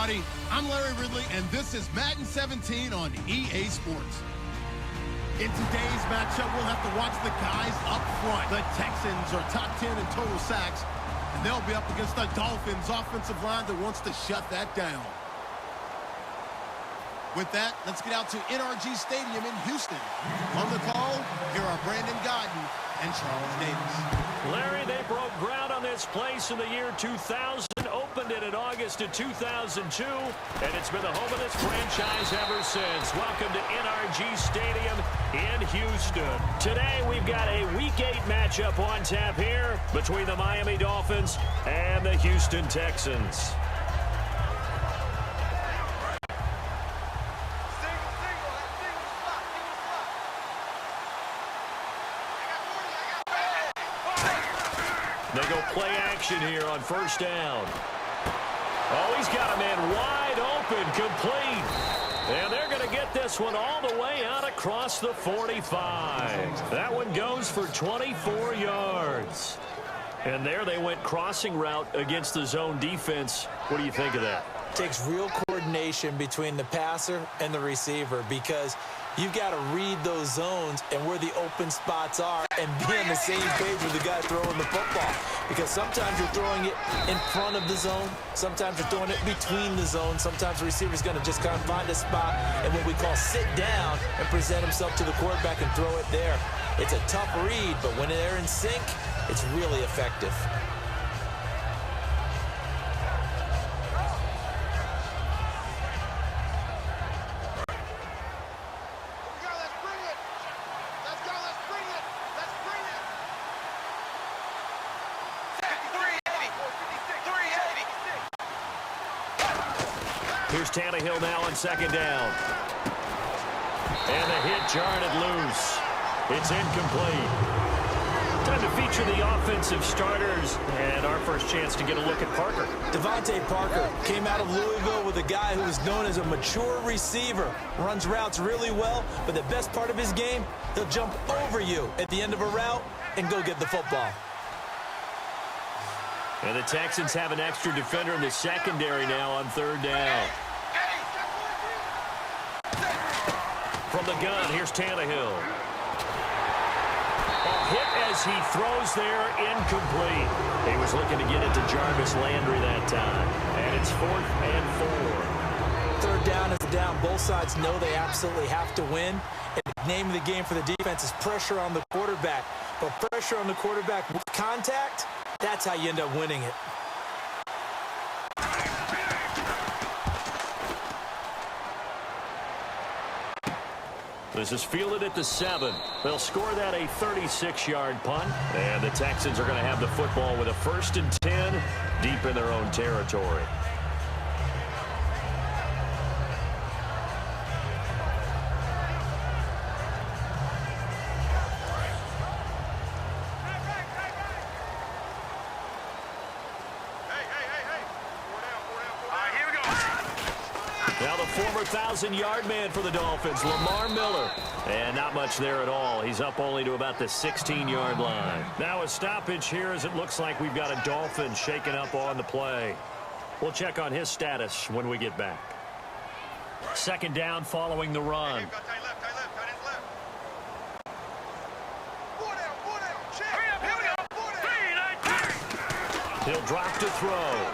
everybody. I'm Larry Ridley, and this is Madden 17 on EA Sports. In today's matchup, we'll have to watch the guys up front. The Texans are top 10 in total sacks, and they'll be up against the Dolphins offensive line that wants to shut that down. With that, let's get out to NRG Stadium in Houston. On the call, here are Brandon Godden and Charles Davis. Larry, they broke ground on this place in the year 2000, opened it in August of 2002, and it's been the home of this franchise ever since. Welcome to NRG Stadium in Houston. Today, we've got a Week 8 matchup on tap here between the Miami Dolphins and the Houston Texans. They go play action here on first down. Oh, he's got a man wide open, complete. And they're going to get this one all the way out across the 45. That one goes for 24 yards. And there they went crossing route against the zone defense. What do you think of that? Takes real coordination between the passer and the receiver because you've got to read those zones and where the open spots are and be on the same page with the guy throwing the football. Because sometimes you're throwing it in front of the zone. Sometimes you're throwing it between the zone. Sometimes the receiver's going to just kind of find a spot and what we call sit down and present himself to the quarterback and throw it there. It's a tough read, but when they're in sync, it's really effective. Here's Tannehill now on second down. And the hit jarred it loose. It's incomplete. Time to feature the offensive starters. And our first chance to get a look at Parker. Devontae Parker came out of Louisville with a guy who is known as a mature receiver. Runs routes really well, but the best part of his game, he'll jump over you at the end of a route and go get the football. And the Texans have an extra defender in the secondary now on third down. From the gun, here's Tannehill. A hit as he throws there, incomplete. He was looking to get it to Jarvis Landry that time. And it's 4th and 4. Third down is a down. Both sides know they absolutely have to win. And the name of the game for the defense is pressure on the quarterback. But pressure on the quarterback with contact, that's how you end up winning it. This is fielded at the 7. They'll score that a 36-yard punt. And the Texans are going to have the football with a 1st and 10 deep in their own territory. Now the former 1,000-yard man for the Dolphins, Lamar Miller. And not much there at all. He's up only to about the 16-yard line. Now a stoppage here as it looks like we've got a Dolphin shaken up on the play. We'll check on his status when we get back. Second down following the run. He'll drop to throw.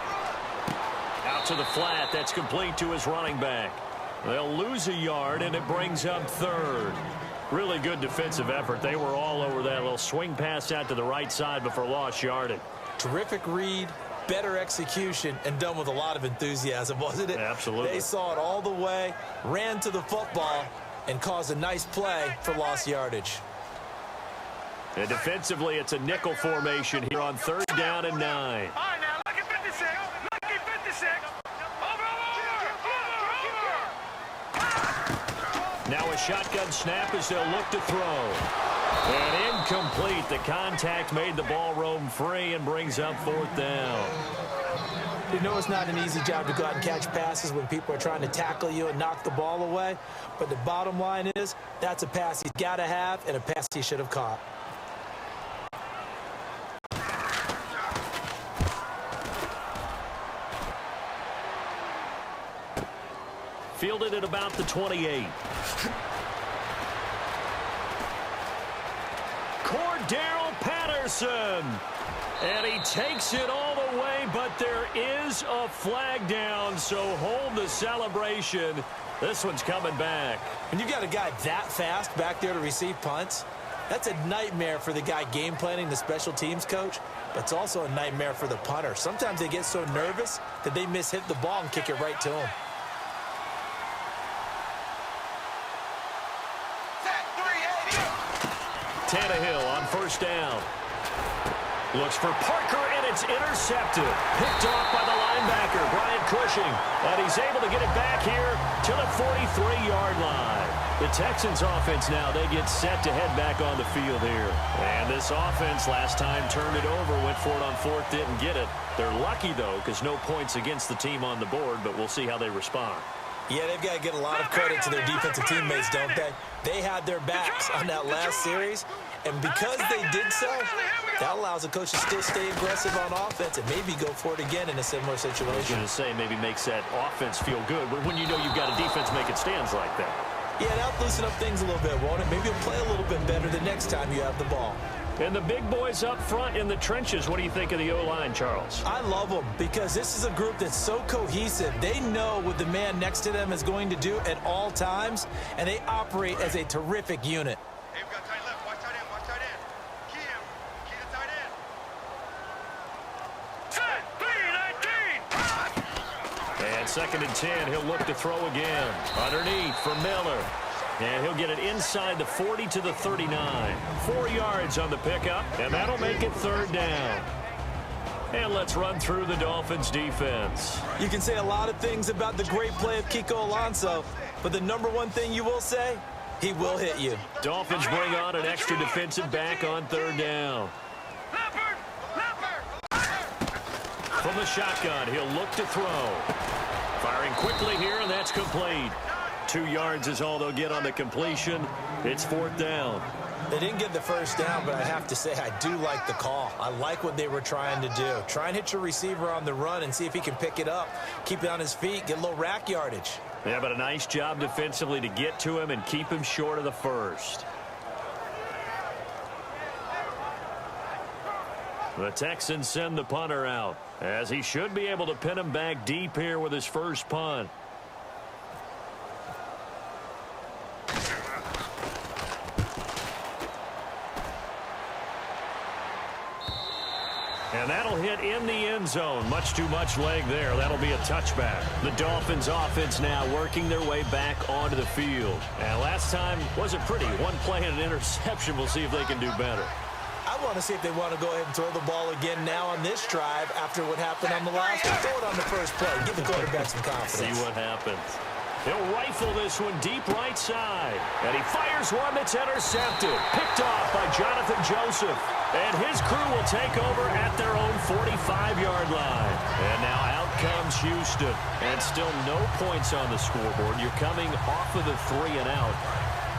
Out to the flat. That's complete to his running back. They'll lose a yard, and it brings up third. Really good defensive effort. They were all over that little swing pass out to the right side before lost yardage. Terrific read, better execution, and done with a lot of enthusiasm, wasn't it? Absolutely. They saw it all the way, ran to the football, and caused a nice play for lost yardage. And defensively, it's a nickel formation here on third down and 9. Now a shotgun snap as they'll look to throw. And incomplete. The contact made the ball roam free and brings up 4th down. You know it's not an easy job to go out and catch passes when people are trying to tackle you and knock the ball away. But the bottom line is that's a pass he's got to have and a pass he should have caught. Fielded at about the 28. Cordero Patterson. And he takes it all the way, but there is a flag down, so hold the celebration. This one's coming back. When you've got a guy that fast back there to receive punts, that's a nightmare for the guy game planning, the special teams coach, but it's also a nightmare for the punter. Sometimes they get so nervous that they hit the ball and kick it right to him. Tannehill on first down. Looks for Parker, and it's intercepted. Picked off by the linebacker, Brian Cushing. And he's able to get it back here to the 43-yard line. The Texans offense now, they get set to head back on the field here. And this offense last time turned it over, went for it on fourth, didn't get it. They're lucky, though, because no points against the team on the board, but we'll see how they respond. Yeah, they've got to get a lot of credit to their defensive teammates, don't they? They had their backs on that last series, and because they did so, that allows the coach to still stay aggressive on offense and maybe go for it again in a similar situation. I was going to say maybe makes that offense feel good, but when you know you've got a defense making stands like that. Yeah, that'll loosen up things a little bit, won't it? Maybe you'll play a little bit better the next time you have the ball. And the big boys up front in the trenches, what do you think of the O-line, Charles? I love them because this is a group that's so cohesive. They know what the man next to them is going to do at all times, and they operate as a terrific unit. Hey, we got tight left. Watch tight end. Watch tight end. Key him. Key the tight end. And 2nd and 10, he'll look to throw again. Underneath from Miller. And he'll get it inside the 40 to the 39. 4 yards on the pickup, and that'll make it 3rd down. And let's run through the Dolphins' defense. You can say a lot of things about the great play of Kiko Alonso, but the number one thing you will say, he will hit you. Dolphins bring on an extra defensive back on 3rd down. From the shotgun, he'll look to throw. Firing quickly here, and that's complete. 2 yards is all they'll get on the completion. It's 4th down. They didn't get the first down, but I have to say I do like the call. I like what they were trying to do. Try and hit your receiver on the run and see if he can pick it up. Keep it on his feet, get a little rack yardage. Yeah, but a nice job defensively to get to him and keep him short of the first. The Texans send the punter out, as he should be able to pin him back deep here with his first punt. And that'll hit in the end zone. Much too much leg there. That'll be a touchback. The Dolphins offense now working their way back onto the field. And last time wasn't pretty. One play and an interception. We'll see if they can do better. I want to see if they want to go ahead and throw the ball again now on this drive after what happened on the last one. Throw it on the first play. Give the quarterback some confidence. See what happens. He'll rifle this one deep right side. And he fires one that's intercepted. Picked off by Jonathan Joseph. And his crew will take over at their own 45-yard line. And now out comes Houston. And still no points on the scoreboard. You're coming off of the 3 and out.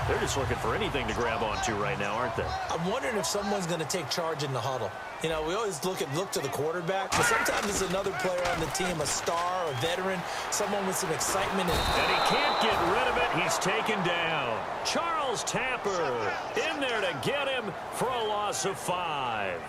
They're just looking for anything to grab onto right now, aren't they? I'm wondering if someone's going to take charge in the huddle. You know, we always look to the quarterback, but sometimes it's another player on the team, a star, a veteran, someone with some excitement. And he can't get rid of it. He's taken down. Charles Tapper in there to get him for a loss of 5.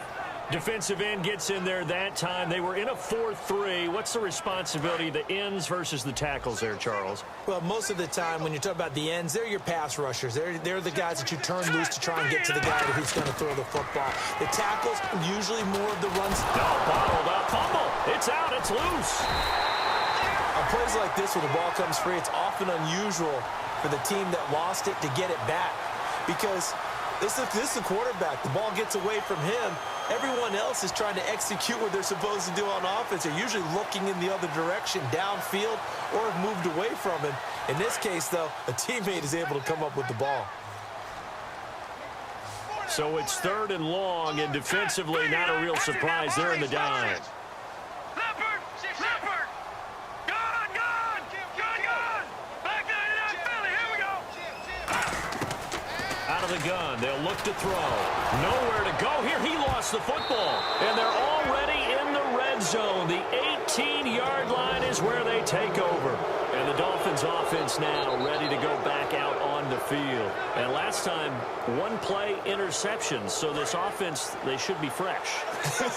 Defensive end gets in there that time. They were in a 4-3. What's the responsibility of the ends versus the tackles there, Charles? Well, most of the time when you talk about the ends, they're your pass rushers. They're the guys that you turn loose to try and get to the guy who's going to throw the football. The tackles, usually more of the runs. No, bottled up. Fumble. It's out. It's loose. On plays like this where the ball comes free, it's often unusual for the team that lost it to get it back because this is the quarterback. The ball gets away from him. Everyone else is trying to execute what they're supposed to do on offense. They're usually looking in the other direction, downfield, or have moved away from him. In this case, though, a teammate is able to come up with the ball. So it's 3rd and long, and defensively, not a real surprise there in the dime. Out of the gun, they'll look to throw. Nowhere to go here. He lost the football, and they're already in the red zone. The 18-yard line is where they take over. And the Dolphins offense now ready to go back out on the field. And last time, one play interception. So this offense, they should be fresh.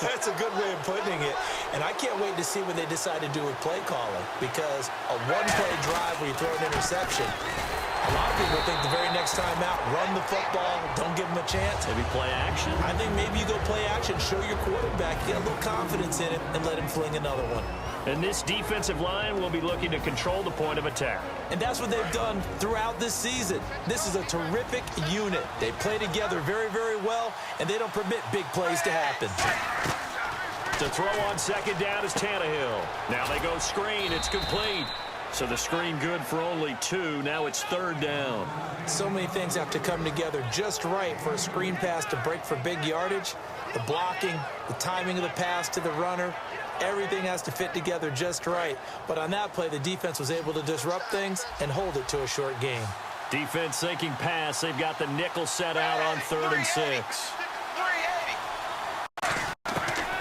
That's a good way of putting it. And I can't wait to see what they decide to do with play calling. Because a one-play drive where you throw an interception, a lot of people think the very next time out, run the football, don't give them a chance. Maybe play action? I think maybe you go play action, show your quarterback, get a little confidence in it, and let him fling another one. And this defensive line will be looking to control the point of attack. And that's what they've done throughout this season. This is a terrific unit. They play together very, very well, and they don't permit big plays to happen. To throw on second down is Tannehill. Now they go screen. It's complete. So the screen good for only 2. Now it's third down. So many things have to come together just right for a screen pass to break for big yardage. The blocking, the timing of the pass to the runner, everything has to fit together just right. But on that play, the defense was able to disrupt things and hold it to a short game. Defense thinking pass. They've got the nickel set out on 3rd and 6.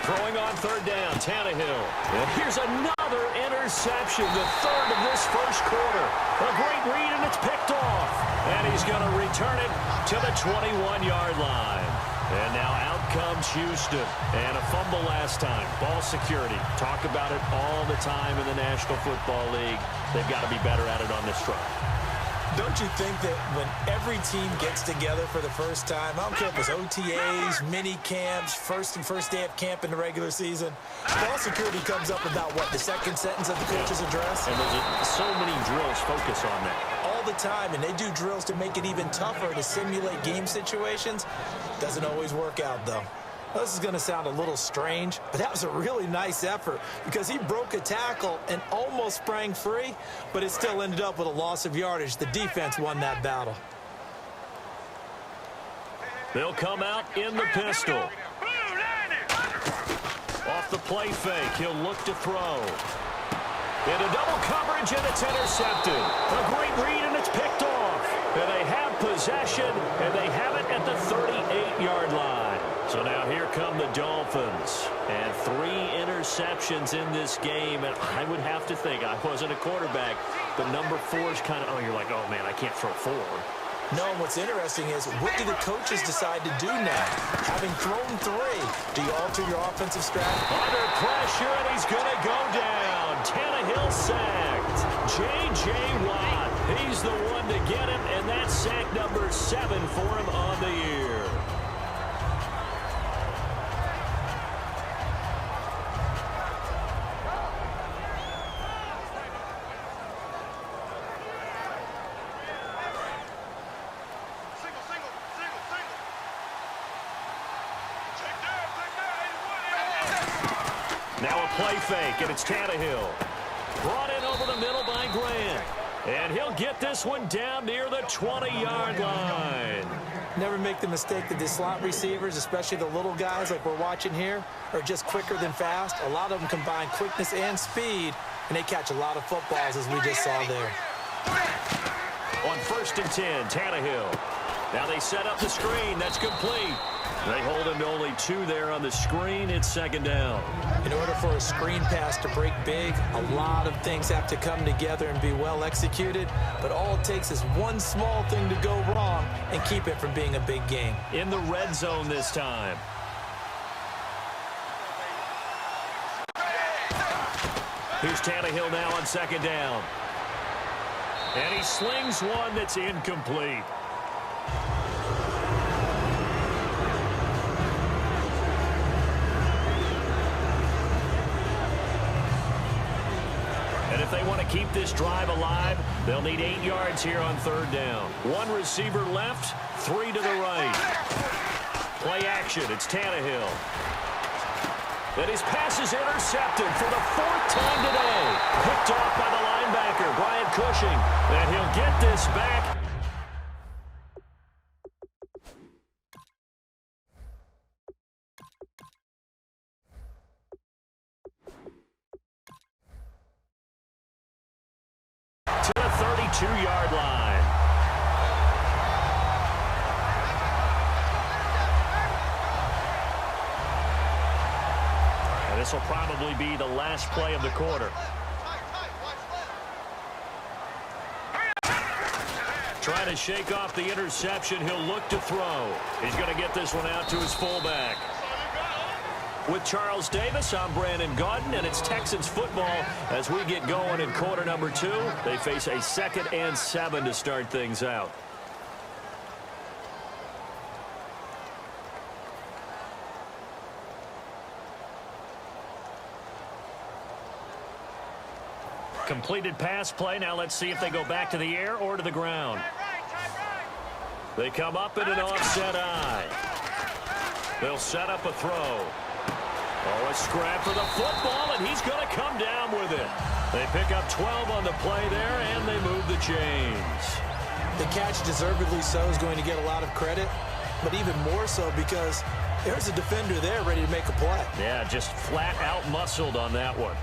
Throwing on third down, Tannehill. And here's another interception, the 3rd of this first quarter. A great read, and it's picked off. And he's going to return it to the 21-yard line. And now out comes Houston. And a fumble last time. Ball security. Talk about it all the time in the National Football League. They've got to be better at it on this drive. Don't you think that when every team gets together for the first time, I don't care if it's OTAs, mini camps, first day of camp in the regular season, ball security comes up about, what, the second sentence of the coach's address? And there's so many drills focus on that. All the time, and they do drills to make it even tougher to simulate game situations. Doesn't always work out, though. This is going to sound a little strange, but that was a really nice effort because he broke a tackle and almost sprang free, but it still ended up with a loss of yardage. The defense won that battle. They'll come out in the pistol. Off the play fake, he'll look to throw. Into double coverage, and it's intercepted. A great read, and it's picked off. And they have possession, and they have it at the 38-yard line. So now here come the Dolphins. And 3 interceptions in this game. And I would have to think, I wasn't a quarterback, but number 4 is kind of, oh, you're like, oh, man, I can't throw 4. No, and what's interesting is, what do the coaches decide to do now? Having thrown 3, do you alter your offensive strategy? Under pressure, and he's going to go down. Tannehill sacked. J.J. Watt, he's the one to get him, and that's sack number 7 for him on the year. Now a play fake, and it's Tannehill. Brought in over the middle by Grant. And he'll get this one down near the 20-yard line. Never make the mistake that the slot receivers, especially the little guys like we're watching here, are just quicker than fast. A lot of them combine quickness and speed, and they catch a lot of footballs, as we just saw there. On 1st and 10, Tannehill. Now they set up the screen. That's complete. They hold him to only 2 there on the screen. It's 2nd down. In order for a screen pass to break big, a lot of things have to come together and be well executed. But all it takes is one small thing to go wrong and keep it from being a big game. In the red zone this time. Here's Tannehill now on 2nd down. And he slings one that's incomplete. And if they want to keep this drive alive, they'll need 8 yards here on 3rd down. 1 receiver left, 3 to the right. Play action, it's Tannehill. And his pass is intercepted for the 4th time today. Picked off by the linebacker, Brian Cushing. And he'll get this back. To the 32-yard line. This will probably be the last play of the quarter. Trying to shake off the interception. He'll look to throw. He's going to get this one out to his fullback. With Charles Davis, I'm Brandon Gaudin, and it's Texans football as we get going in quarter number 2. They face a 2nd and 7 to start things out. Completed pass play. Now let's see if they go back to the air or to the ground. They come up in an offset eye. They'll set up a throw. Oh, a scrap for the football, and he's going to come down with it. They pick up 12 on the play there, and they move the chains. The catch, deservedly so, is going to get a lot of credit, but even more so because there's a defender there ready to make a play. Yeah, just flat out muscled on that one.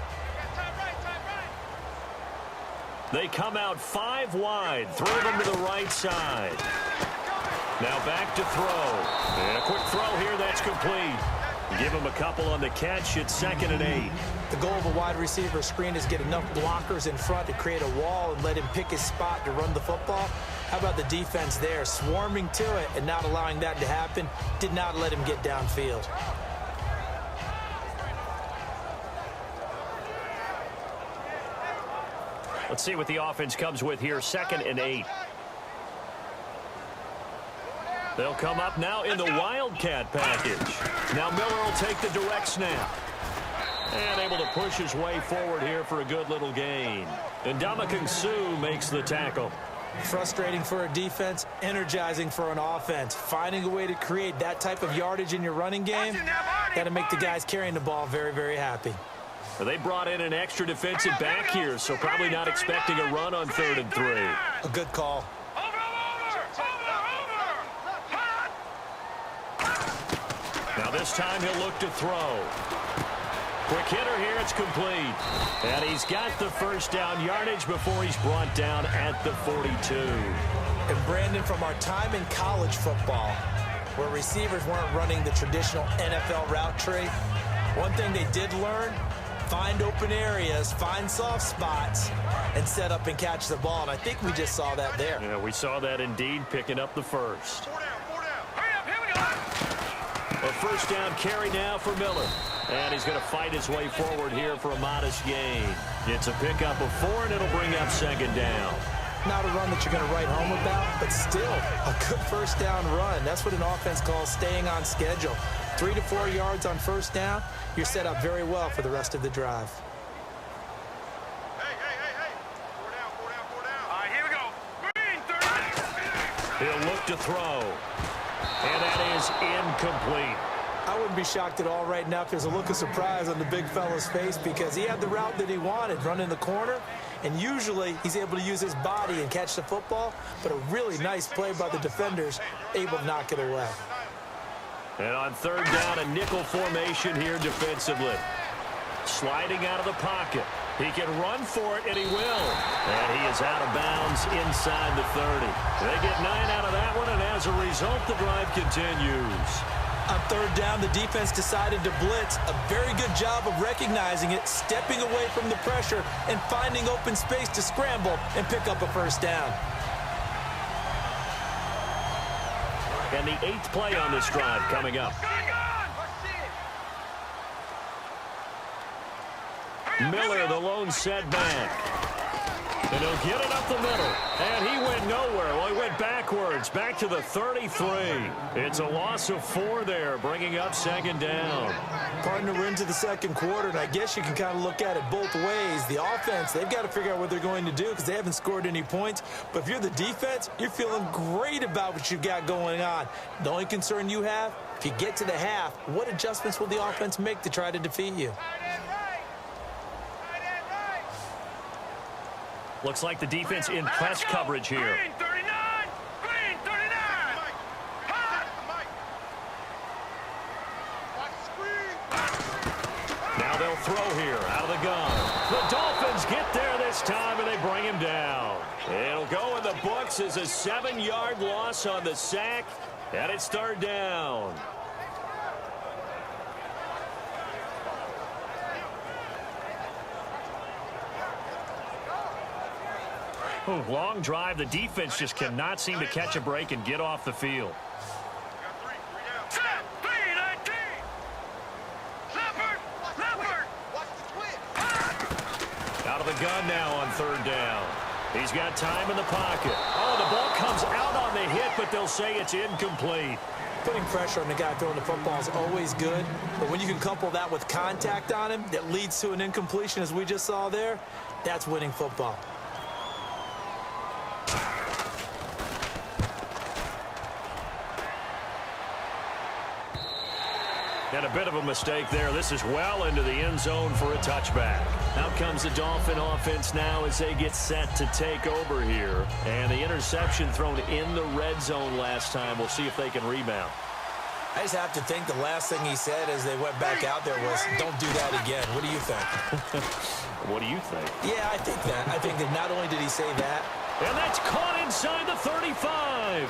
They come out 5 wide, throw them to the right side. Now back to throw. And a quick throw here, that's complete. Give him a couple on the catch. It's 2nd and 8. The goal of a wide receiver screen is get enough blockers in front to create a wall and let him pick his spot to run the football. How about the defense there, swarming to it and not allowing that to happen? Did not let him get downfield. Let's see what the offense comes with here. 2nd and 8. They'll come up now in the Wildcat package. Now Miller will take the direct snap. And able to push his way forward here for a good little gain. And Ndamukong Suh makes the tackle. Frustrating for a defense, energizing for an offense. Finding a way to create that type of yardage in your running game, got to make the guys carrying the ball very, very happy. They brought in an extra defensive back here, so probably not expecting a run on 3rd and 3. A good call. Now this time he'll look to throw. Quick hitter here, it's complete. And he's got the first down yardage before he's brought down at the 42. And Brandon, from our time in college football, where receivers weren't running the traditional NFL route tree, one thing they did learn, find open areas, find soft spots, and set up and catch the ball. And I think we just saw that there. Yeah, we saw that indeed, picking up the first. 4 down, 4 down. Hurry up, here we go. A first down carry now for Miller. And he's going to fight his way forward here for a modest gain. It's a pickup of 4, and it'll bring up 2nd down. Not a run that you're going to write home about, but still a good first down run. That's what an offense calls staying on schedule. 3 to 4 yards on first down, you're set up very well for the rest of the drive. Hey. 4 down, 4 down, 4 down. All right, here we go. Green, 30. He'll look to throw. And that is incomplete. I wouldn't be shocked at all right now if there's a look of surprise on the big fella's face because he had the route that he wanted, running the corner, and usually he's able to use his body and catch the football, but a really nice play by the defenders, able to knock it away. And on 3rd down, a nickel formation here defensively. Sliding out of the pocket. He can run for it, and he will. And he is out of bounds inside the 30. They get 9 out of that one, and as a result, the drive continues. On 3rd down, the defense decided to blitz. A very good job of recognizing it, stepping away from the pressure, and finding open space to scramble and pick up a first down. And the 8th play on this drive coming up. Miller, the lone setback. And he'll get it up the middle. And he went nowhere. Well, he went backwards, back to the 33. It's a loss of 4 there, bringing up 2nd down. Partner, we're into the 2nd quarter, and I guess you can kind of look at it both ways. The offense, they've got to figure out what they're going to do because they haven't scored any points. But if you're the defense, you're feeling great about what you've got going on. The only concern you have, if you get to the half, what adjustments will the offense make to try to defeat you? Looks like the defense in press coverage here. Green, 39. Green, 39. Hot. Now they'll throw here out of the gun. The Dolphins get there this time, and they bring him down. It'll go in the books as a 7-yard loss on the sack, and it's 3rd down. Ooh, long drive. The defense just cannot seem to catch a break and get off the field. Out of the gun now on third down. He's got time in the pocket. Oh, the ball comes out on the hit, but they'll say it's incomplete. Putting pressure on the guy throwing the football is always good, but when you can couple that with contact on him that leads to an incompletion, as we just saw there, that's winning football. And a bit of a mistake there. This is well into the end zone for a touchback. Out comes the Dolphin offense now as they get set to take over here. And the interception thrown in the red zone last time. We'll see if they can rebound. I just have to think the last thing he said as they went back out there was, don't do that again. What do you think? What do you think? Yeah, I think that. I think that not only did he say that. And that's caught inside the 35.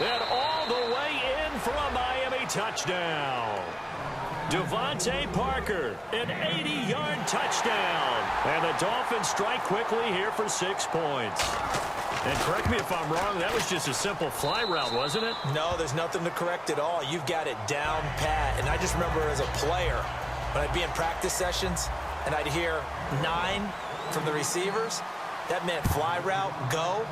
And all the way in for a Miami touchdown. Devontae Parker, an 80-yard touchdown. And the Dolphins strike quickly here for 6 points. And correct me if I'm wrong, that was just a simple fly route, wasn't it? No, there's nothing to correct at all. You've got it down pat. And I just remember as a player, when I'd be in practice sessions, and I'd hear 9 from the receivers, that meant fly route, go,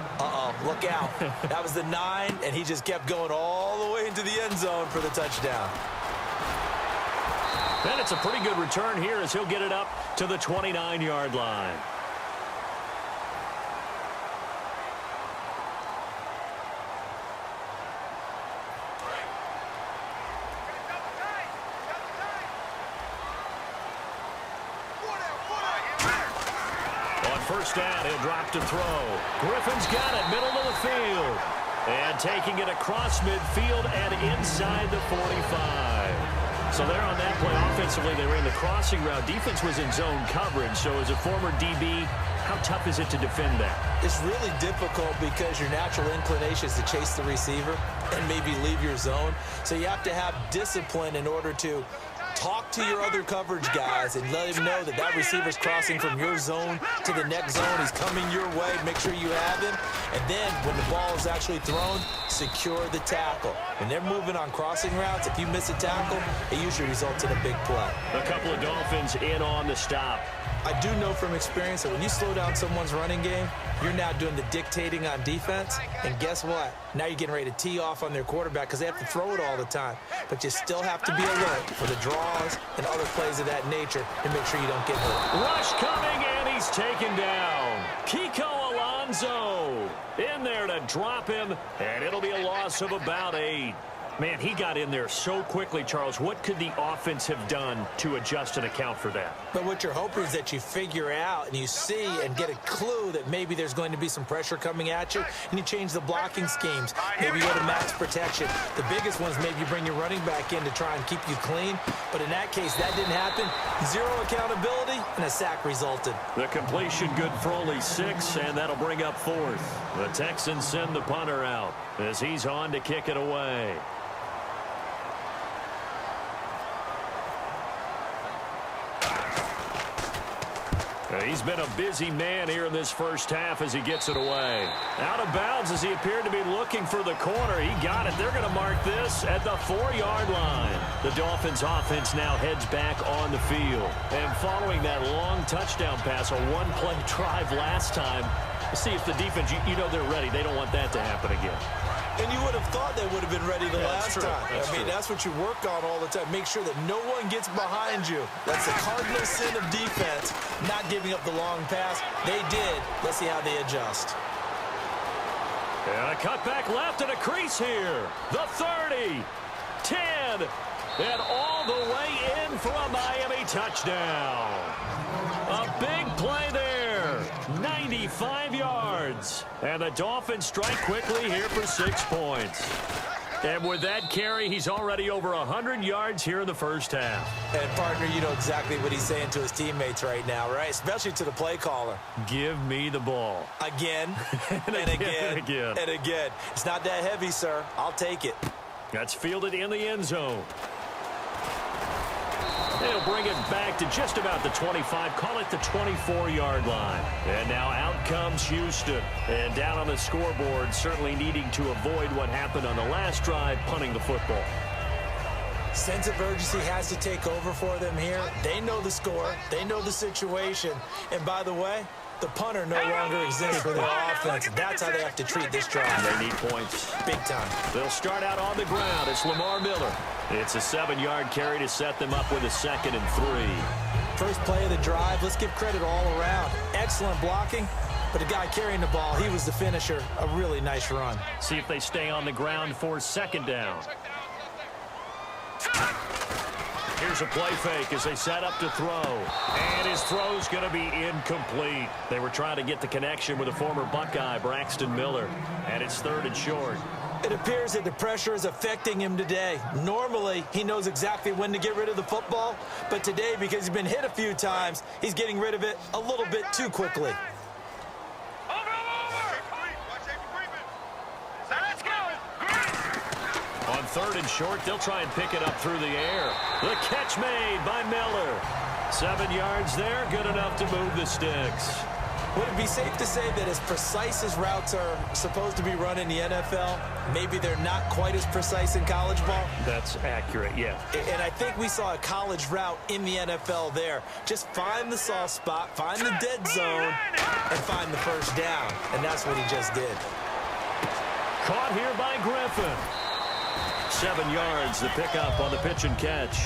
look out. That was the 9, and he just kept going all the way into the end zone for the touchdown. And it's a pretty good return here as he'll get it up to the 29-yard line. On first down, he'll drop to throw. Griffin's got it, middle of the field. And taking it across midfield and inside the 45. So there on that play, offensively, they ran the crossing route. Defense was in zone coverage. So as a former DB, how tough is it to defend that? It's really difficult because your natural inclination is to chase the receiver and maybe leave your zone. So you have to have discipline in order to talk to your other coverage guys and let him know that that receiver's crossing from your zone to the next zone. He's coming your way. Make sure you have him. And then when the ball is actually thrown, secure the tackle. When they're moving on crossing routes, if you miss a tackle, it usually results in a big play. A couple of Dolphins in on the stop. I do know from experience that when you slow down someone's running game, you're now doing the dictating on defense. And guess what? Now you're getting ready to tee off on their quarterback because they have to throw it all the time. But you still have to be alert for the draws and other plays of that nature and make sure you don't get hurt. Rush coming, and he's taken down. Kiko Alonso in there to drop him, and it'll be a loss of about 8. Man, he got in there so quickly, Charles. What could the offense have done to adjust and account for that? But what you're hoping is that you figure out and you see and get a clue that maybe there's going to be some pressure coming at you, and you change the blocking schemes. Maybe you go to max protection. The biggest one is maybe you bring your running back in to try and keep you clean. But in that case, that didn't happen. 0 accountability, and a sack resulted. The completion good for only 6, and that'll bring up 4th. The Texans send the punter out as he's on to kick it away. He's been a busy man here in this first half as he gets it away. Out of bounds as he appeared to be looking for the corner. He got it. They're going to mark this at the 4-yard line. The Dolphins offense now heads back on the field. And following that long touchdown pass, a one-play drive last time, see if the defense, you know they're ready. They don't want that to happen again. And you would have thought they would have been ready the last time. That's what you work on all the time. Make sure that no one gets behind you. That's the cardinal sin of defense, not giving up the long pass. They did. Let's see how they adjust. And a cutback left and a crease here. The 30, 10, and all the way in for a Miami touchdown. A big play there. 95 yards. And the Dolphins strike quickly here for 6 points. And with that carry, he's already over 100 yards here in the first half. And, partner, you know exactly what he's saying to his teammates right now, right? Especially to the play caller. Give me the ball. Again, and again. It's not that heavy, sir. I'll take it. That's fielded in the end zone. They'll bring it back to just about the 25, call it the 24-yard line. And now out comes Houston. And down on the scoreboard, certainly needing to avoid what happened on the last drive, punting the football. Sense of urgency has to take over for them here. They know the score. They know the situation. And by the way, the punter no longer exists for their offense. That's how they have to treat this drive. They need points. Big time. They'll start out on the ground. It's Lamar Miller. It's a 7-yard carry to set them up with a 2nd and 3. First play of the drive. Let's give credit all around. Excellent blocking. But the guy carrying the ball, he was the finisher. A really nice run. See if they stay on the ground for 2nd down. Here's a play fake as they set up to throw. And his throw's going to be incomplete. They were trying to get the connection with a former Buckeye, Braxton Miller. And it's 3rd and short. It appears that the pressure is affecting him today. Normally, he knows exactly when to get rid of the football. But today, because he's been hit a few times, he's getting rid of it a little bit too quickly. On 3rd and short, they'll try and pick it up through the air. The catch made by Miller. 7 yards there, good enough to move the sticks. Would it be safe to say that as precise as routes are supposed to be run in the NFL, maybe they're not quite as precise in college ball? That's accurate, yeah. And I think we saw a college route in the NFL there. Just find the soft spot, find the dead zone, and find the first down. And that's what he just did. Caught here by Griffin. 7 yards, the pickup on the pitch and catch.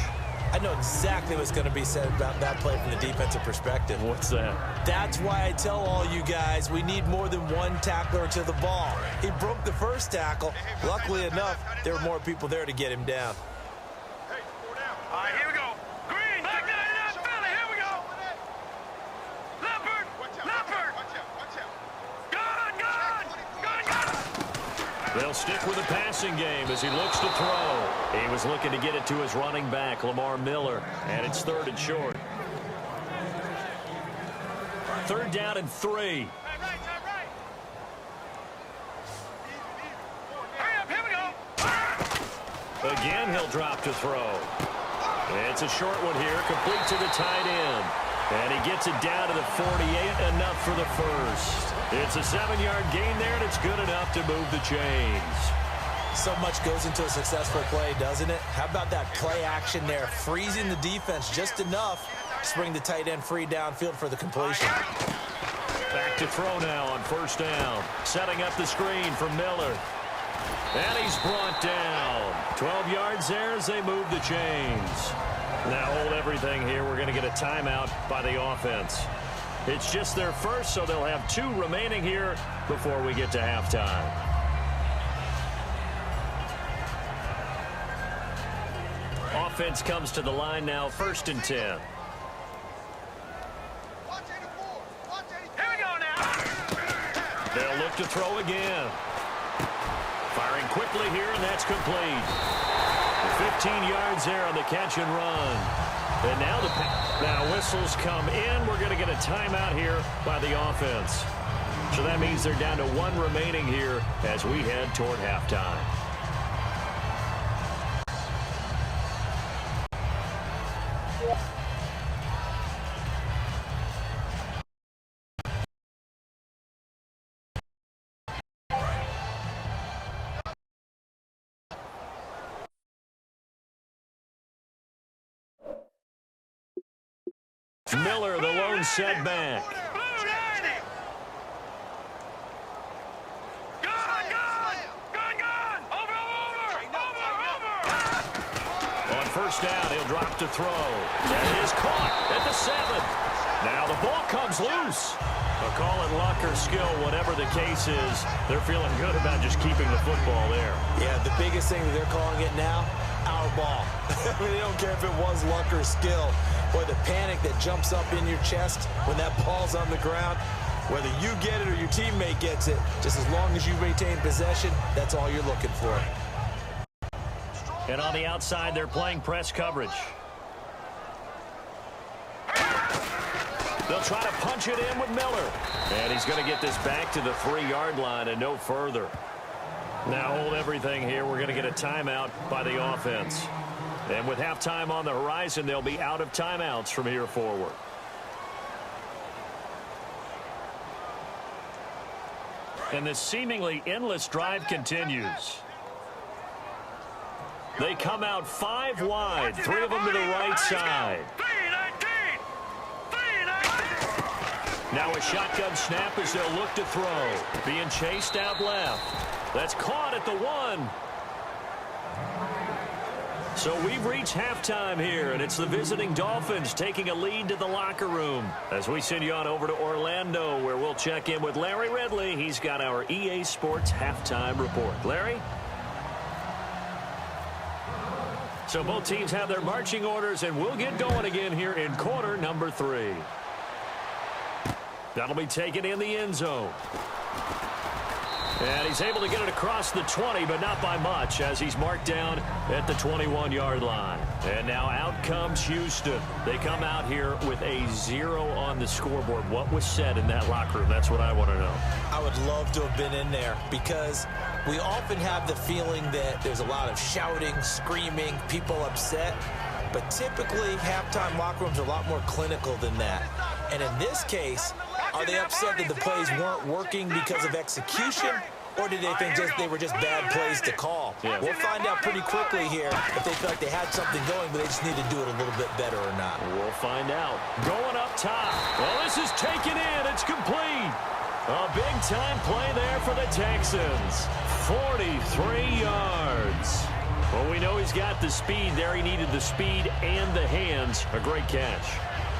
I know exactly what's going to be said about that play from the defensive perspective. What's that? That's why I tell all you guys we need more than one tackler to the ball. He broke the first tackle. Luckily enough, there were more people there to get him down. Hey, 4 down. All right, here we go. Green, back down in that belly. Here we go. Leopard, Leopard. Watch out. Gun. They'll stick with the passing game as he looks to throw. He was looking to get it to his running back, Lamar Miller, and it's 3rd and short. 3rd down and 3. Right. Hurry up, here we go. Again, he'll drop to throw. It's a short one here, complete to the tight end. And he gets it down to the 48, enough for the first. It's a 7-yard gain there, and it's good enough to move the chains. So much goes into a successful play, doesn't it? How about that play action there, freezing the defense just enough to bring the tight end free downfield for the completion. Back to throw now on 1st down. Setting up the screen for Miller. And he's brought down. 12 yards there as they move the chains. Now hold everything here. We're going to get a timeout by the offense. It's just their first, so they'll have 2 remaining here before we get to halftime. Offense comes to the line now, 1st and 10. Here we go now. They'll look to throw again. Firing quickly here, and that's complete. 15 yards there on the catch and run. And now whistles come in. We're going to get a timeout here by the offense. So that means they're down to 1 remaining here as we head toward halftime. Miller, the lone setback. On 1st down, he'll drop to throw. That is caught at the 7. Now the ball comes loose. They'll call it luck or skill, whatever the case is. They're feeling good about just keeping the football there. Yeah, the biggest thing that they're calling it now, our ball. I mean, they don't care if it was luck or skill. Boy, the panic that jumps up in your chest when that ball's on the ground, whether you get it or your teammate gets it, just as long as you maintain possession, that's all you're looking for. And on the outside, they're playing press coverage. They'll try to punch it in with Miller. And he's going to get this back to the 3-yard line and no further. Now hold everything here. We're going to get a timeout by the offense. And with halftime on the horizon, they'll be out of timeouts from here forward. And this seemingly endless drive continues. They come out 5 wide, 3 of them to the right side. Now a shotgun snap as they'll look to throw. Being chased out left. That's caught at the 1. So we've reached halftime here, and it's the visiting Dolphins taking a lead to the locker room. As we send you on over to Orlando, where we'll check in with Larry Ridley. He's got our EA Sports halftime report. Larry? So both teams have their marching orders, and we'll get going again here in quarter number 3. That'll be taken in the end zone. And he's able to get it across the 20, but not by much, as he's marked down at the 21-yard line. And now out comes Houston. They come out here with a 0 on the scoreboard. What was said in that locker room? That's what I want to know. I would love to have been in there, because we often have the feeling that there's a lot of shouting, screaming, people upset. But typically, halftime locker rooms are a lot more clinical than that. And in this case, are they upset that the plays weren't working because of execution, or did they think they were just bad plays to call? Yeah. We'll find out pretty quickly here if they feel like they had something going, but they just need to do it a little bit better or not. We'll find out. Going up top. Well, this is taken in. It's complete. A big-time play there for the Texans. 43 yards. Well, we know he's got the speed there. He needed the speed and the hands. A great catch.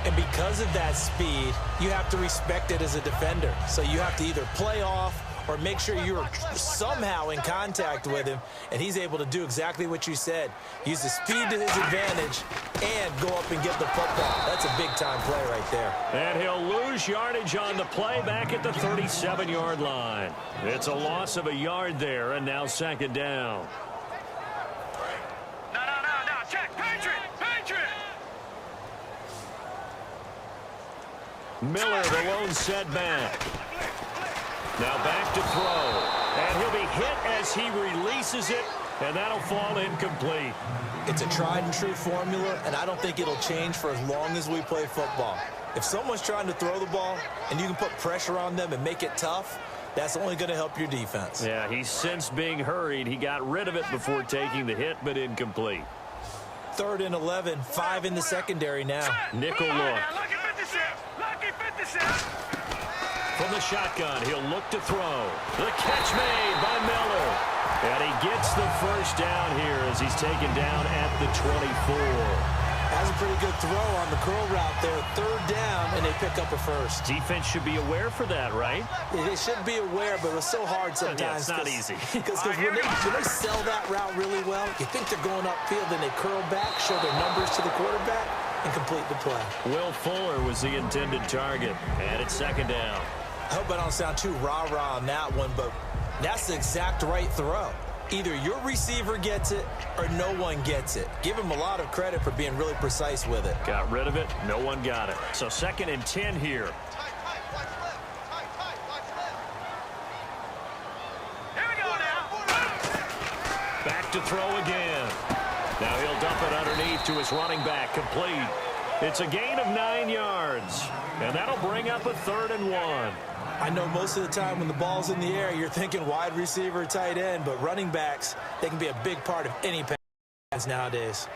And because of that speed, you have to respect it as a defender. So you have to either play off or make sure you're somehow in contact with him, and he's able to do exactly what you said. Use the speed to his advantage and go up and get the football. That's a big-time play right there. And he'll lose yardage on the play back at the 37-yard line. It's a loss of a yard there, and now second down. No, check. Patriot. Miller, the lone setback. Now back to throw. And he'll be hit as he releases it, and that'll fall incomplete. It's a tried-and-true formula, and I don't think it'll change for as long as we play football. If someone's trying to throw the ball and you can put pressure on them and make it tough, that's only going to help your defense. Yeah, he's since being hurried. He got rid of it before taking the hit, but incomplete. 3rd and 11, 5 in the secondary now. Nickel look. Lucky 56. From the shotgun, he'll look to throw. The catch made by Miller. And he gets the first down here as he's taken down at the 24. Has a pretty good throw on the curl route there. 3rd down, and they pick up a first. Defense should be aware for that, right? They should be aware, but it was so hard sometimes. Yeah, it's not easy. Because when they sell that route really well, you think they're going upfield, and they curl back, show their numbers to the quarterback, and complete the play. Will Fuller was the intended target, and it's second down. I hope I don't sound too rah-rah on that one, but that's the exact right throw. Either your receiver gets it or no one gets it. Give him a lot of credit for being really precise with it. Got rid of it. No one got it. So 2nd and 10 here. Here we go now. Back to throw again. Now he'll dump it underneath to his running back. Complete. It's a gain of 9 yards. And that'll bring up a 3rd and 1. I know most of the time when the ball's in the air, you're thinking wide receiver, tight end, but running backs, they can be a big part of any pass nowadays.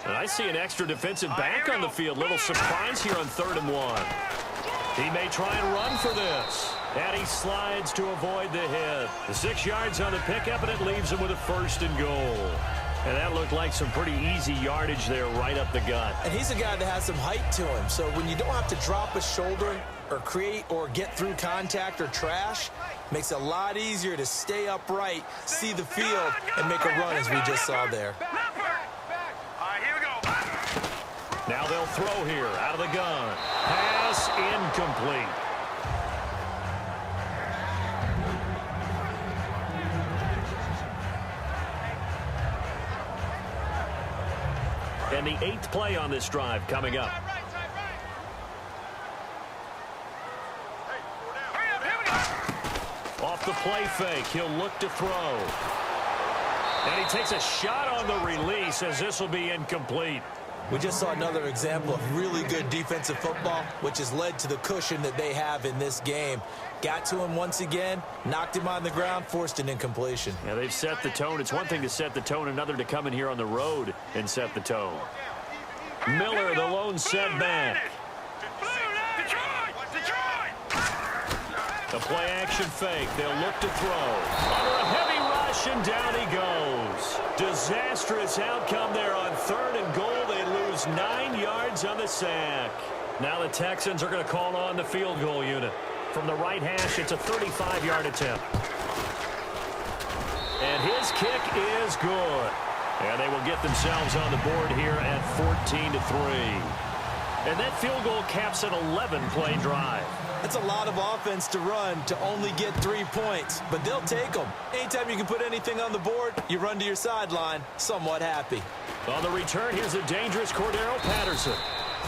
And I see an extra defensive back on the field. Little surprise here on 3rd and 1. He may try and run for this. And he slides to avoid the hit. The 6 yards on the pickup, and it leaves him with a 1st and goal. And that looked like some pretty easy yardage there right up the gut. And he's a guy that has some height to him. So when you don't have to drop a shoulder or create or get through contact or trash, makes it a lot easier to stay upright, see the field, and make a run as we just saw there. Now they'll throw here out of the gun. Pass incomplete. And the 8th play on this drive coming up. Off the play fake, he'll look to throw. And he takes a shot on the release as this will be incomplete. We just saw another example of really good defensive football, which has led to the cushion that they have in this game. Got to him once again, knocked him on the ground, forced an incompletion. Yeah, they've set the tone. It's one thing to set the tone, another to come in here on the road and set the tone. Miller, the lone setback. The play action fake. They'll look to throw. Under a heavy rush, and down he goes. Disastrous outcome there on 3rd and goal. They lose 9 yards on the sack. Now the Texans are going to call on the field goal unit. From the right hash, it's a 35-yard attempt. And his kick is good. And they will get themselves on the board here at 14-3. And that field goal caps an 11-play drive. That's a lot of offense to run to only get 3 points, but they'll take them. Anytime you can put anything on the board, you run to your sideline somewhat happy. On the return, here's a dangerous Cordero Patterson.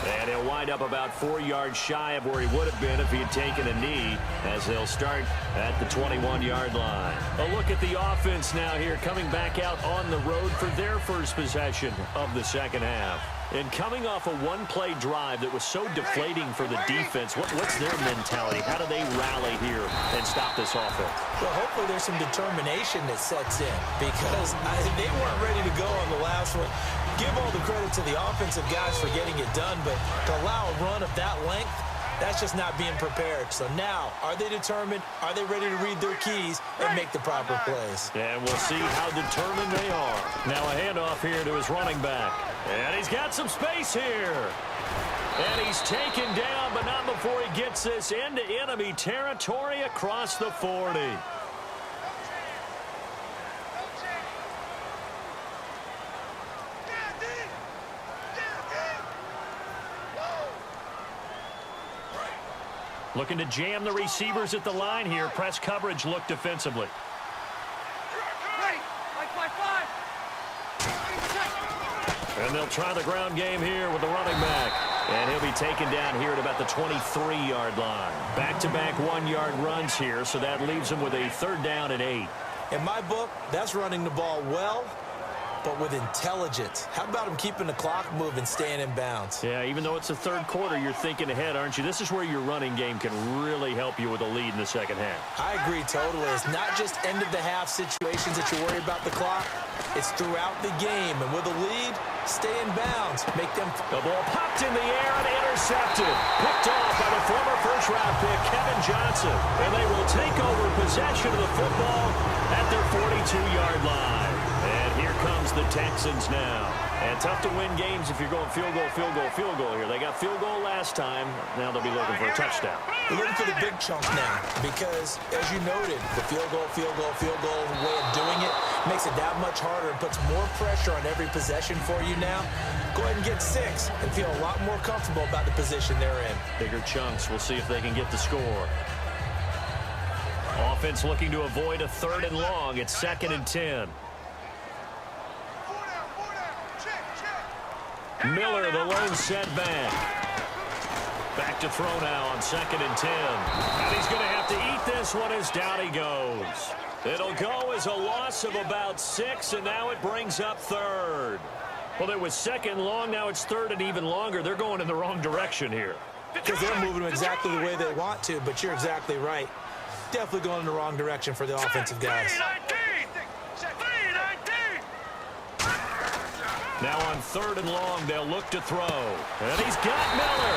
And he'll wind up about 4 yards shy of where he would have been if he had taken a knee, as they'll start at the 21-yard line. A look at the offense now here, coming back out on the road for their first possession of the second half. And coming off a one-play drive that was so deflating for the defense, what's their mentality? How do they rally here and stop this offense? Well, hopefully there's some determination that sets in, because they weren't ready to go on the last one. Give all the credit to the offensive guys for getting it done, but to allow a run of that length, that's just not being prepared. So now, are they determined? Are they ready to read their keys and make the proper plays? And we'll see how determined they are. Now a handoff here to his running back. And he's got some space here. And he's taken down, but not before he gets this into enemy territory across the 40. Looking to jam the receivers at the line here. Press coverage look defensively. And they'll try the ground game here with the running back. And he'll be taken down here at about the 23-yard line. Back-to-back 1-yard runs here, so that leaves him with a 3rd down and 8. In my book, that's running the ball well, but with intelligence. How about him keeping the clock moving, staying in bounds? Yeah, even though it's the 3rd quarter, you're thinking ahead, aren't you? This is where your running game can really help you with a lead in the second half. I agree totally. It's not just end-of-the-half situations that you worry about the clock. It's throughout the game. And with a lead, stay in bounds. Make them... The ball popped in the air and intercepted. Picked off by the former first-round pick, Kevin Johnson. And they will take over possession of the football at their 42-yard line. And here comes the Texans now. And tough to win games if you're going field goal, field goal, field goal here. They got field goal last time. Now they'll be looking for a touchdown. They're looking for the big chunk now because, as you noted, the field goal way of doing it makes it that much harder and puts more pressure on every possession for you now. Go ahead and get 6 and feel a lot more comfortable about the position they're in. Bigger chunks. We'll see if they can get the score. Offense looking to avoid a 3rd and long. It's 2nd and 10. Miller, the lone setback. Back to throw now on 2nd and 10. And he's going to have to eat this one as down he goes. It'll go as a loss of about 6, and now it brings up 3rd. Well, it was 2nd long, now it's 3rd and even longer. They're going in the wrong direction here. Because they're moving them exactly the way they want to, but you're exactly right. Definitely going in the wrong direction for the offensive guys. Now on 3rd and long, they'll look to throw. And he's got Miller.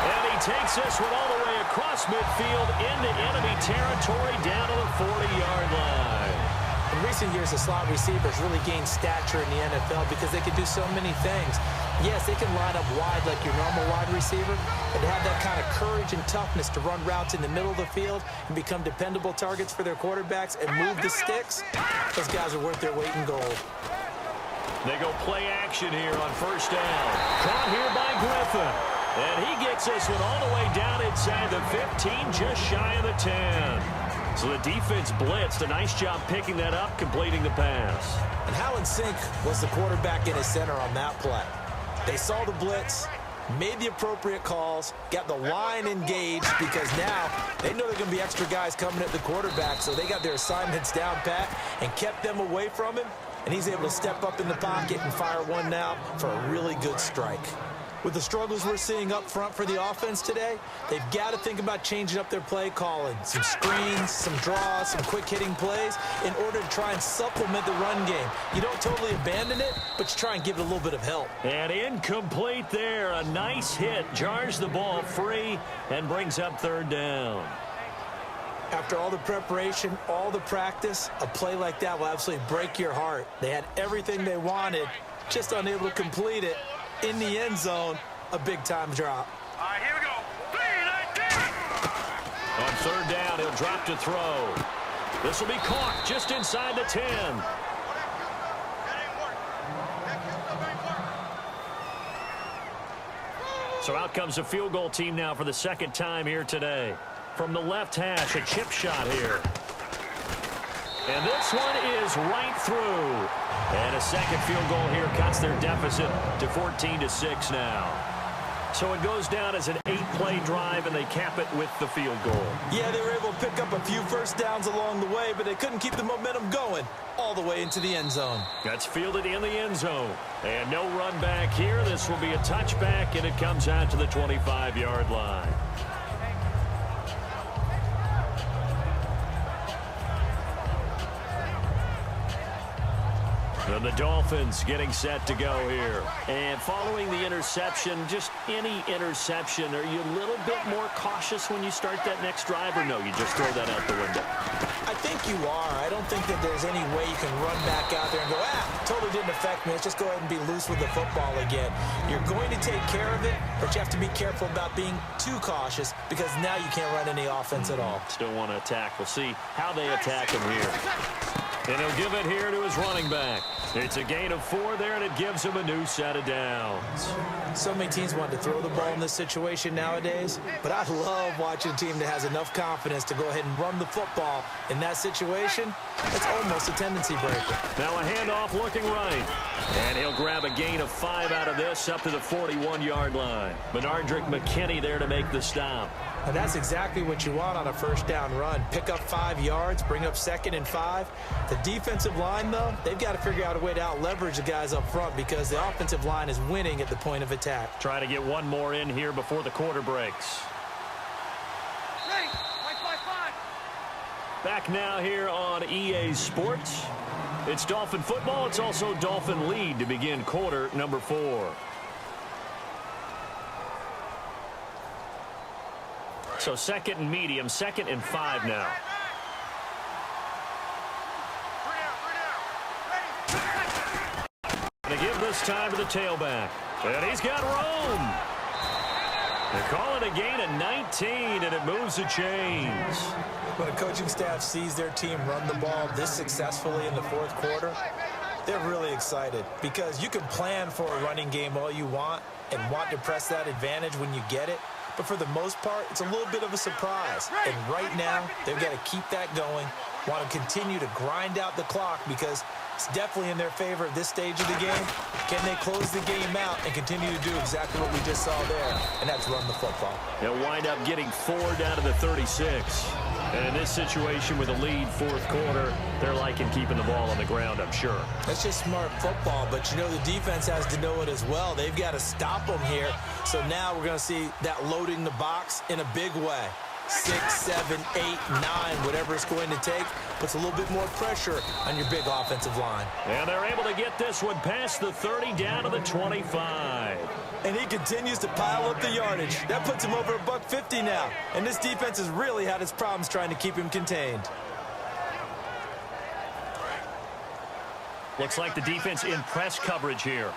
And he takes this one all the way across midfield into enemy territory down to the 40-yard line. In recent years, the slot receivers really gained stature in the NFL because they can do so many things. Yes, they can line up wide like your normal wide receiver, but to have that kind of courage and toughness to run routes in the middle of the field and become dependable targets for their quarterbacks and move the sticks, those guys are worth their weight in gold. They go play action here on 1st down. Caught here by Griffin. And he gets this one all the way down inside the 15, just shy of the 10. So the defense blitzed. A nice job picking that up, completing the pass. And how in sync was the quarterback and his center on that play? They saw the blitz, made the appropriate calls, got the line engaged because now they know there are going to be extra guys coming at the quarterback, so they got their assignments down pat and kept them away from him, and he's able to step up in the pocket and fire one now for a really good strike. With the struggles we're seeing up front for the offense today, they've got to think about changing up their play calling. Some screens, some draws, some quick-hitting plays in order to try and supplement the run game. You don't totally abandon it, but you try and give it a little bit of help. And incomplete there. A nice hit. Jars the ball free and brings up third down. After all the preparation, all the practice, a play like that will absolutely break your heart. They had everything they wanted, just unable to complete it. In the end zone, a big-time drop. All right, here we go. 3-19. On third down, he'll drop to throw. This will be caught just inside the 10. So out comes the field goal team now for the second time here today. From the left hash, a chip shot here. And this one is right through. And a second field goal here cuts their deficit to 14-6 now. So it goes down as an 8-play drive, and they cap it with the field goal. Yeah, they were able to pick up a few first downs along the way, but they couldn't keep the momentum going all the way into the end zone. That's fielded in the end zone. And no run back here. This will be a touchback, and it comes out to the 25-yard line. And the Dolphins getting set to go here. And following the interception, just any interception, are you a little bit more cautious when you start that next drive, or no, you just throw that out the window? I think you are. I don't think that there's any way you can run back out there and go, totally didn't affect me. Let's just go ahead and be loose with the football again. You're going to take care of it, but you have to be careful about being too cautious because now you can't run any offense at all. Still want to attack. We'll see how they attack him here. And he'll give it here to his running back. It's a gain of 4 there, and it gives him a new set of downs. So many teams want to throw the ball in this situation nowadays, but I love watching a team that has enough confidence to go ahead and run the football. In that situation, it's almost a tendency breaker. Now a handoff looking right. And he'll grab a gain of 5 out of this up to the 41-yard line. Benardrick McKinney there to make the stop. And that's exactly what you want on a first down run. Pick up 5 yards, bring up 2nd and 5. The defensive line, though, they've got to figure out a way to out-leverage the guys up front because the offensive line is winning at the point of attack. Try to get one more in here before the quarter breaks. Back now here on EA Sports. It's Dolphin football. It's also Dolphin lead to begin quarter number 4. So 2nd and medium, 2nd and 5 now. They give this time to the tailback. And he's got room. They call it a gain of 19, and it moves the chains. When a coaching staff sees their team run the ball this successfully in the 4th quarter, they're really excited because you can plan for a running game all you want and want to press that advantage when you get it. But for the most part, it's a little bit of a surprise. And right now, they've got to keep that going, want to continue to grind out the clock because it's definitely in their favor at this stage of the game. Can they close the game out and continue to do exactly what we just saw there? And that's run the football. They'll wind up getting 4 down to the 36. And in this situation with a lead 4th quarter, they're liking keeping the ball on the ground, I'm sure. That's just smart football, but you know the defense has to know it as well. They've got to stop them here. So now we're going to see that loading the box in a big way. 6, 7, 8, 9, whatever it's going to take, puts a little bit more pressure on your big offensive line. And they're able to get this one past the 30 down to the 25. And he continues to pile up the yardage. That puts him over $150 now. And this defense has really had its problems trying to keep him contained. Looks like the defense in press coverage here.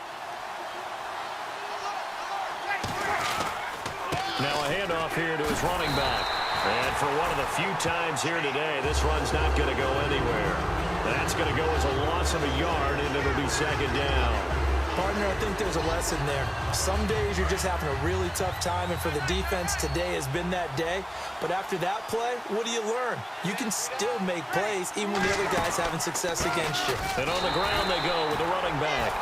Now a handoff here to his running back. And for one of the few times here today, this run's not going to go anywhere. That's going to go as a loss of a yard, and it'll be 2nd down. Partner, I think there's a lesson there. Some days you're just having a really tough time, and for the defense, today has been that day. But after that play, what do you learn? You can still make plays even when the other guy's having success against you. And on the ground they go with the running back.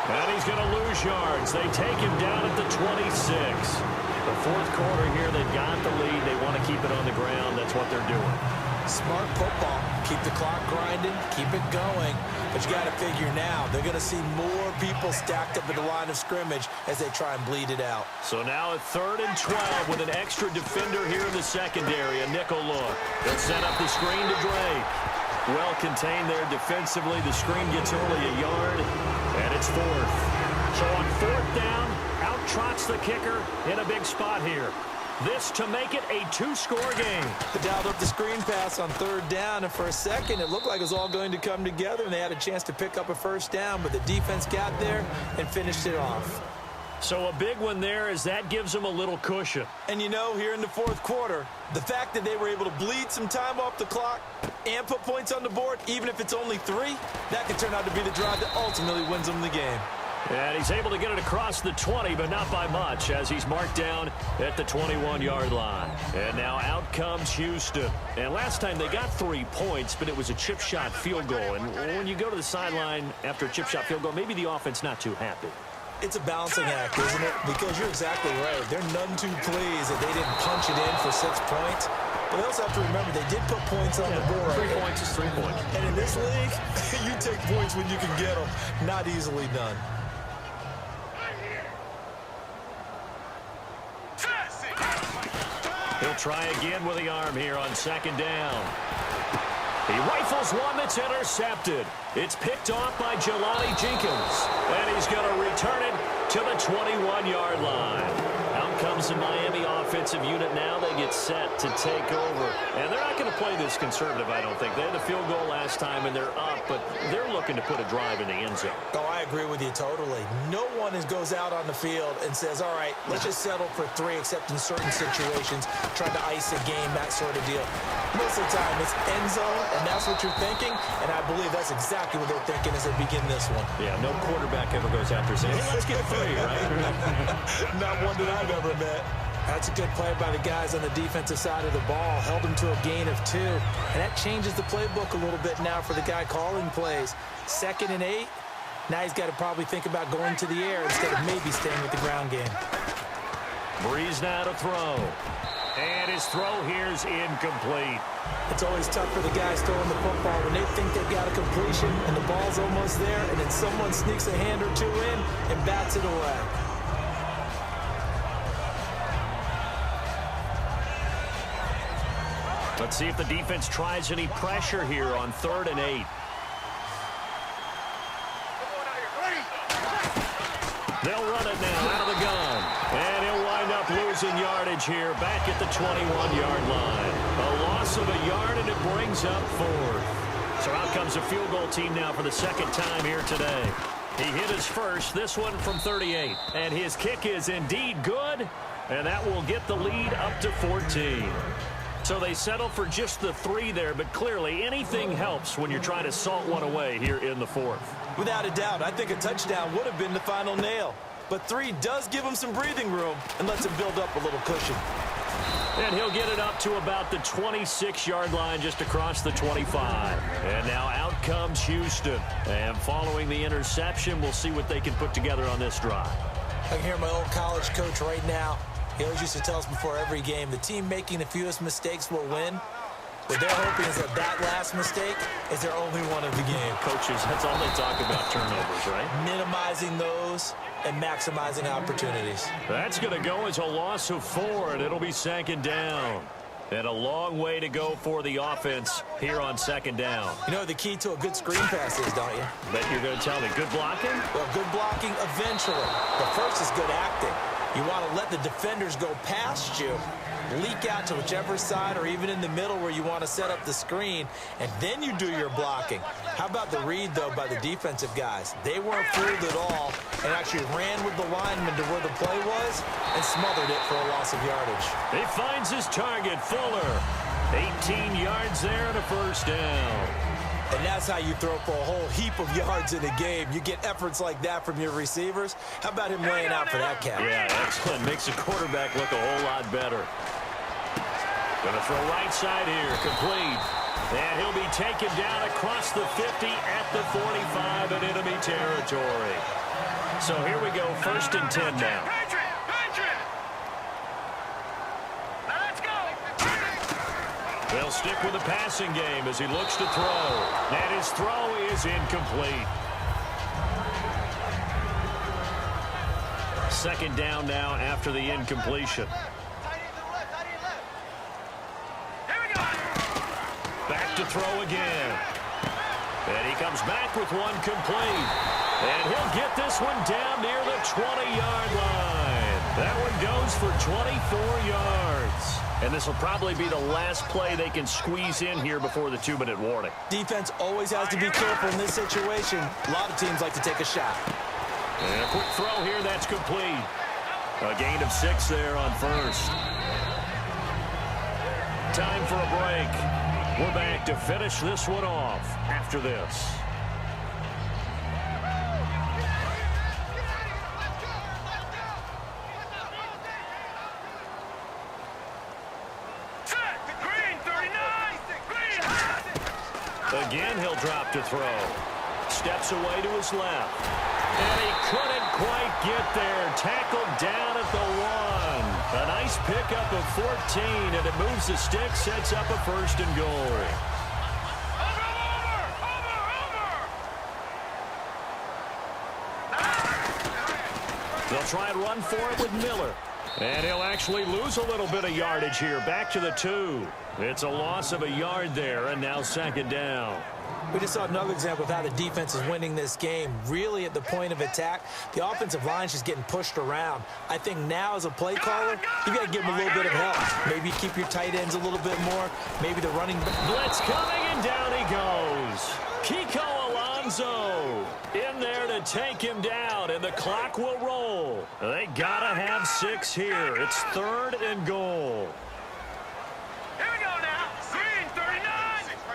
And he's going to lose yards. They take him down at the 26. The fourth quarter here, they've got the lead. They want to keep it on the ground. That's what they're doing. Smart football. Keep the clock grinding. Keep it going. But you got to figure now, they're going to see more people stacked up at the line of scrimmage as they try and bleed it out. So now at 3rd and 12 with an extra defender here in the secondary. A nickel look. They'll set up the screen to Drake. Well contained there defensively. The screen gets only a yard, and it's 4th. So on 4th down, out trots the kicker in a big spot here. This to make it a 2-score game. They dialed up the screen pass on 3rd down, and for a second, it looked like it was all going to come together, and they had a chance to pick up a 1st down, but the defense got there and finished it off. So a big one there as that gives them a little cushion. And you know, here in the 4th quarter, the fact that they were able to bleed some time off the clock and put points on the board, even if it's only 3, that could turn out to be the drive that ultimately wins them the game. And he's able to get it across the 20, but not by much, as he's marked down at the 21-yard line. And now out comes Houston. And last time they got 3 points, but it was a chip shot field goal. And when you go to the sideline after a chip shot field goal, maybe the offense not too happy. It's a balancing act, isn't it? Because you're exactly right. They're none too pleased that they didn't punch it in for 6 points. But they also have to remember they did put points on the board. 3 points is 3 points. And in this league, you take points when you can get them. Not easily done. He'll try again with the arm here on 2nd down. He rifles one that's intercepted. It's picked off by Jelani Jenkins. And he's going to return it to the 21-yard line. Out comes the Miami offensive unit now. They get set to take over. And they're not going to play this conservative, I don't think. They had the field goal last time, and they're up, but they're looking to put a drive in the end zone. Oh, I agree with you totally. No one goes out on the field and says, all right, let's just settle for 3, except in certain situations, trying to ice a game, that sort of deal. Most of the time, it's end zone, and that's what you're thinking, and I believe that's exactly what they're thinking as they begin this one. Yeah, no quarterback ever goes after saying, hey, let's get 3, right? Not one that I've ever met. That's a good play by the guys on the defensive side of the ball. Held them to a gain of 2. And that changes the playbook a little bit now for the guy calling plays. 2nd and 8. Now he's got to probably think about going to the air instead of maybe staying with the ground game. Breeze now to throw. And his throw here's incomplete. It's always tough for the guys throwing the football when they think they've got a completion and the ball's almost there, and then someone sneaks a hand or 2 in and bats it away. Let's see if the defense tries any pressure here on 3rd and 8. They'll run it now out of the gun. And he'll wind up losing yardage here back at the 21-yard line. A loss of a yard, and it brings up 4th. So out comes a field goal team now for the 2nd time here today. He hit his first, this one from 38. And his kick is indeed good, and that will get the lead up to 14. So they settle for just the 3 there, but clearly anything helps when you're trying to salt one away here in the 4th. Without a doubt, I think a touchdown would have been the final nail. But 3 does give him some breathing room and lets him build up a little cushion. And he'll get it up to about the 26-yard line just across the 25. And now out comes Houston. And following the interception, we'll see what they can put together on this drive. I can hear my old college coach right now. He always used to tell us before every game, the team making the fewest mistakes will win. What they're hoping is that last mistake is their only one of the game. Coaches, that's all they talk about, turnovers, right? Minimizing those and maximizing opportunities. That's going to go as a loss of 4, and it'll be 2nd down. And a long way to go for the offense here on 2nd down. You know the key to a good screen pass is, don't you? Bet you're going to tell me. Good blocking? Well, good blocking eventually. But first is good acting. You want to let the defenders go past you, leak out to whichever side or even in the middle where you want to set up the screen, and then you do your blocking. How about the read, though, by the defensive guys? They weren't fooled at all and actually ran with the lineman to where the play was and smothered it for a loss of yardage. He finds his target, Fuller. 18 yards there and a 1st down. And that's how you throw for a whole heap of yards in a game. You get efforts like that from your receivers. How about him laying out for that catch? Yeah, excellent. Makes the quarterback look a whole lot better. Going to throw right side here, complete. And he'll be taken down across the 50 at the 45 in enemy territory. So here we go, 1st and 10 now. They'll stick with the passing game as he looks to throw. And his throw is incomplete. 2nd down now after the incompletion. Back to throw again. And he comes back with one complete. And he'll get this one down near the 20-yard line. That one goes for 24 yards. And this will probably be the last play they can squeeze in here before the 2-minute warning. Defense always has to be careful in this situation. A lot of teams like to take a shot. And a quick throw here, that's complete. A gain of 6 there on 1st. Time for a break. We're back to finish this one off after this. Again, he'll drop to throw. Steps away to his left. And he couldn't quite get there. Tackled down at the 1. A nice pickup of 14, and it moves the stick, sets up a 1st and goal. They'll try and run for it with Miller. And he'll actually lose a little bit of yardage here. Back to the 2. It's a loss of a yard there, and now 2nd down. We just saw another example of how the defense is winning this game. Really at the point of attack, the offensive line is just getting pushed around. I think now as a play caller, you got to give them a little bit of help. Maybe keep your tight ends a little bit more. Maybe the running blitz coming, and down he goes. Kiko Alonso in there to take him down, and the clock will roll. They got to have 6 here. It's 3rd and goal. Here we go now. Green, 39.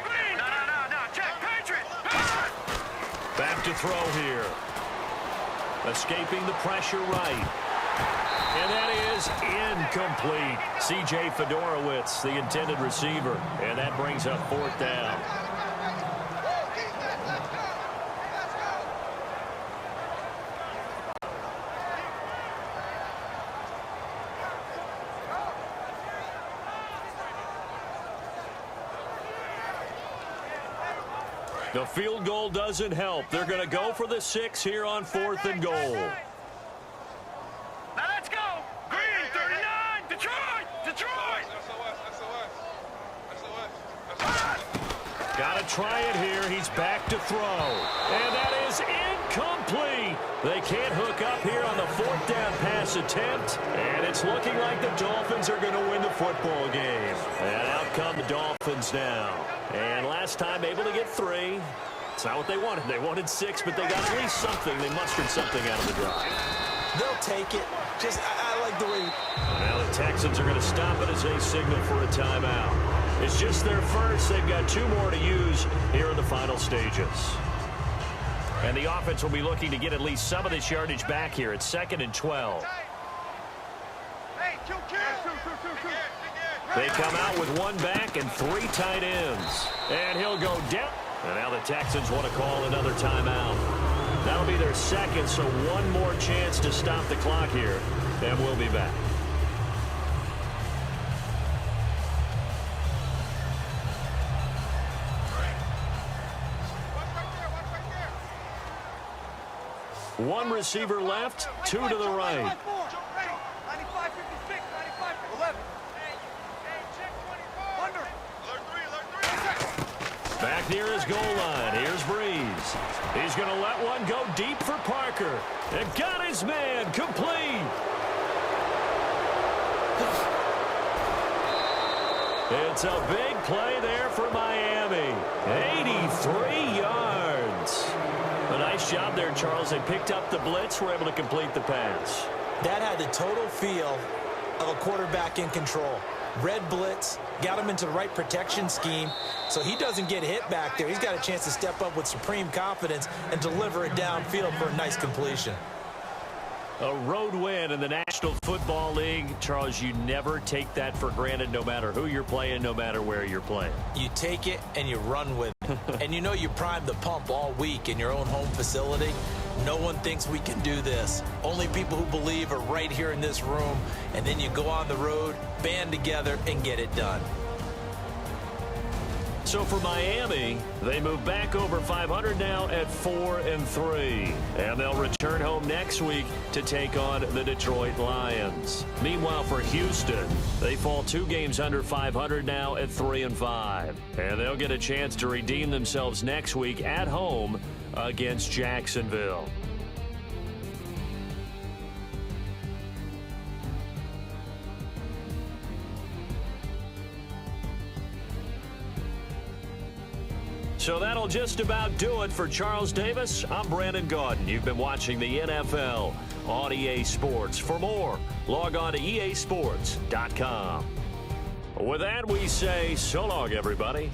Green. No. Check. Patriot. Back to throw here. Escaping the pressure right. And that is incomplete. C.J. Fedorowicz, the intended receiver. And that brings up 4th down. The field goal doesn't help. They're going to go for the 6 here on 4th and goal. Now let's go. Green, 39. Detroit. Got to try it here. He's back to throw. And that is incomplete. They can't hook up here on the 4th down pass attempt. And it's looking like the Dolphins are going to win the football game. And out come the Dolphins now. And last time able to get 3. It's not what they wanted. They wanted 6, but they got at least something. They mustered something out of the drive. They'll take it. Just, I like the way. Now the Texans are going to stop it as they signal for a timeout. It's just their first. They've got 2 more to use here in the final stages. And the offense will be looking to get at least some of this yardage back here. It's 2nd and 12. They come out with 1 back and 3 tight ends. And he'll go down. And now the Texans want to call another timeout. That'll be their 2nd, so 1 more chance to stop the clock here. And we'll be back. One receiver left, 2 to the right. Back near his goal line. Here's Breeze. He's going to let one go deep for Parker. And got his man complete. It's a big play there for Miami. 83 yards. A nice job there, Charles. They picked up the blitz, were able to complete the pass. That had the total feel of a quarterback in control. Red blitz, got him into the right protection scheme, so he doesn't get hit back there. He's got a chance to step up with supreme confidence and deliver it downfield for a nice completion. A road win in the National Football League. Charles, you never take that for granted no matter who you're playing, no matter where you're playing. You take it and you run with it. And you know you primed the pump all week in your own home facility. No one thinks we can do this. Only people who believe are right here in this room. And then you go on the road, band together, and get it done. So for Miami, they move back over 500 now at 4-3. And they'll return home next week to take on the Detroit Lions. Meanwhile, for Houston, they fall 2 games under 500 now at 3-5. And they'll get a chance to redeem themselves next week at home against Jacksonville. So that'll just about do it for Charles Davis. I'm Brandon Gaudin. You've been watching the NFL on EA Sports. For more, log on to easports.com. With that, we say so long, everybody.